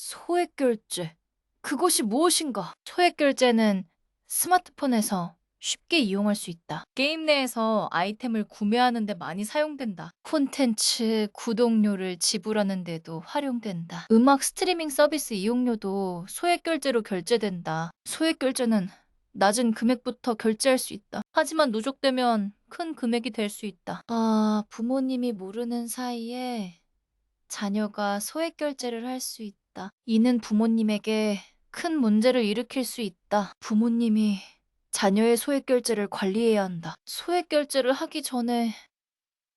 소액결제. 그것이 무엇인가? 소액결제는 스마트폰에서 쉽게 이용할 수 있다. 게임 내에서 아이템을 구매하는 데 많이 사용된다. 콘텐츠, 구독료를 지불하는 데도 활용된다. 음악 스트리밍 서비스 이용료도 소액결제로 결제된다. 소액결제는 낮은 금액부터 결제할 수 있다. 하지만 누적되면 큰 금액이 될 수 있다. 부모님이 모르는 사이에 자녀가 소액 결제를 할 수 있다. 이는 부모님에게 큰 문제를 일으킬 수 있다. 부모님이 자녀의 소액 결제를 관리해야 한다. 소액 결제를 하기 전에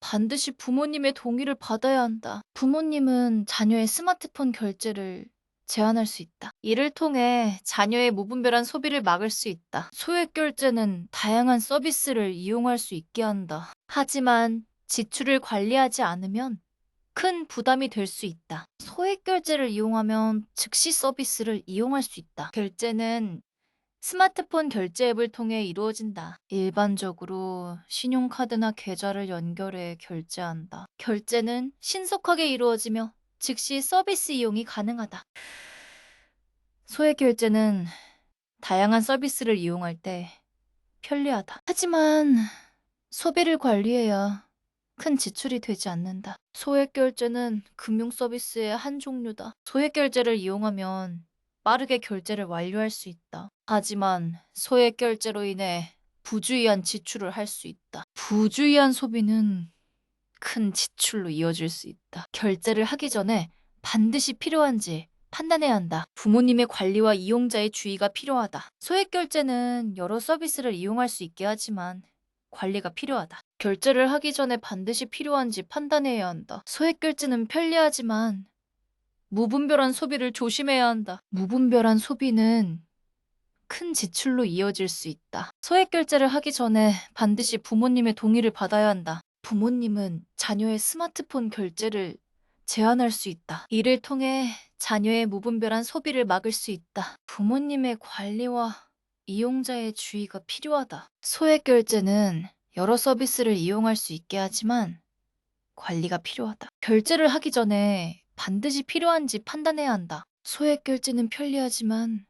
반드시 부모님의 동의를 받아야 한다. 부모님은 자녀의 스마트폰 결제를 제한할 수 있다. 이를 통해 자녀의 무분별한 소비를 막을 수 있다. 소액 결제는 다양한 서비스를 이용할 수 있게 한다. 하지만 지출을 관리하지 않으면 큰 부담이 될 수 있다. 소액 결제를 이용하면 즉시 서비스를 이용할 수 있다. 결제는 스마트폰 결제 앱을 통해 이루어진다. 일반적으로 신용카드나 계좌를 연결해 결제한다. 결제는 신속하게 이루어지며 즉시 서비스 이용이 가능하다. 소액 결제는 다양한 서비스를 이용할 때 편리하다. 하지만 소비를 관리해야 큰 지출이 되지 않는다. 소액 결제는 금융 서비스의 한 종류다. 소액 결제를 이용하면 빠르게 결제를 완료할 수 있다. 하지만 소액 결제로 인해 부주의한 지출을 할 수 있다. 부주의한 소비는 큰 지출로 이어질 수 있다. 결제를 하기 전에 반드시 필요한지 판단해야 한다. 부모님의 관리와 이용자의 주의가 필요하다. 소액 결제는 여러 서비스를 이용할 수 있게 하지만 관리가 필요하다. 결제를 하기 전에 반드시 필요한지 판단해야 한다. 소액 결제는 편리하지만 무분별한 소비를 조심해야 한다. 무분별한 소비는 큰 지출로 이어질 수 있다. 소액 결제를 하기 전에 반드시 부모님의 동의를 받아야 한다. 부모님은 자녀의 스마트폰 결제를 제한할 수 있다. 이를 통해 자녀의 무분별한 소비를 막을 수 있다. 부모님의 관리와 이용자의 주의가 필요하다. 소액 결제는 여러 서비스를 이용할 수 있게 하지만 관리가 필요하다. 결제를 하기 전에 반드시 필요한지 판단해야 한다. 소액 결제는 편리하지만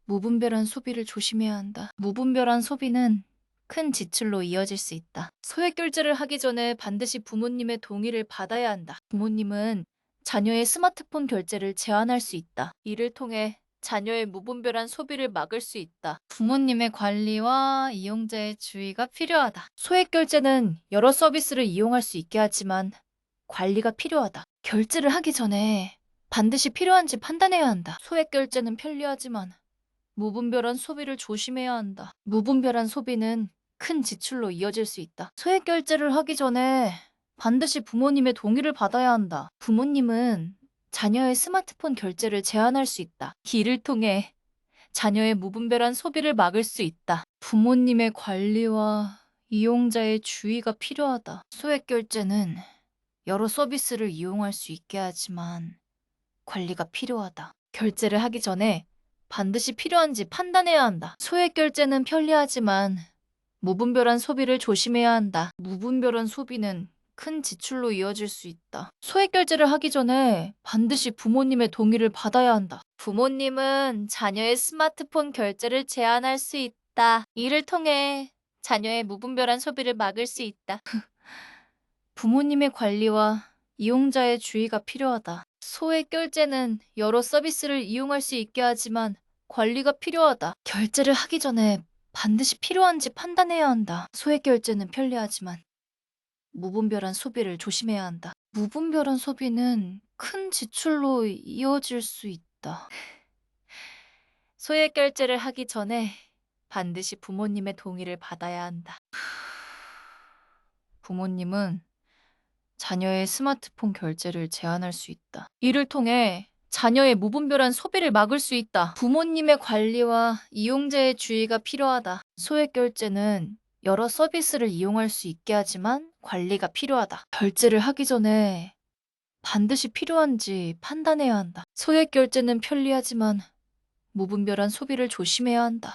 무분별한 소비를 조심해야 한다. 무분별한 소비는 큰 지출로 이어질 수 있다. 소액 결제를 하기 전에 반드시 부모님의 동의를 받아야 한다. 부모님은 자녀의 스마트폰 결제를 제한할 수 있다. 이를 통해 자녀의 무분별한 소비를 막을 수 있다. 부모님의 관리와 이용자의 주의가 필요하다. 소액 결제는 여러 서비스를 이용할 수 있게 하지만 관리가 필요하다. 결제를 하기 전에 반드시 필요한지 판단해야 한다. 소액 결제는 편리하지만 무분별한 소비를 조심해야 한다. 무분별한 소비는 큰 지출로 이어질 수 있다. 소액 결제를 하기 전에 반드시 부모님의 동의를 받아야 한다. 부모님은 자녀의 스마트폰 결제를 제한할 수 있다. 이를 통해 자녀의 무분별한 소비를 막을 수 있다. 부모님의 관리와 이용자의 주의가 필요하다. 소액 결제는 여러 서비스를 이용할 수 있게 하지만 관리가 필요하다. 결제를 하기 전에 반드시 필요한지 판단해야 한다. 소액 결제는 편리하지만 무분별한 소비를 조심해야 한다. 무분별한 소비는 큰 지출로 이어질 수 있다. 소액 결제를 하기 전에 반드시 부모님의 동의를 받아야 한다. 부모님은 자녀의 스마트폰 결제를 제한할 수 있다. 이를 통해 자녀의 무분별한 소비를 막을 수 있다. 부모님의 관리와 이용자의 주의가 필요하다. 소액 결제는 여러 서비스를 이용할 수 있게 하지만 관리가 필요하다. 결제를 하기 전에 반드시 필요한지 판단해야 한다. 소액 결제는 편리하지만 무분별한 소비를 조심해야 한다. 무분별한 소비는 큰 지출로 이어질 수 있다. 소액 결제를 하기 전에 반드시 부모님의 동의를 받아야 한다. 부모님은 자녀의 스마트폰 결제를 제한할 수 있다. 이를 통해 자녀의 무분별한 소비를 막을 수 있다. 부모님의 관리와 이용자의 주의가 필요하다. 소액 결제는 여러 서비스를 이용할 수 있게 하지만 관리가 필요하다. 결제를 하기 전에 반드시 필요한지 판단해야 한다. 소액 결제는 편리하지만 무분별한 소비를 조심해야 한다.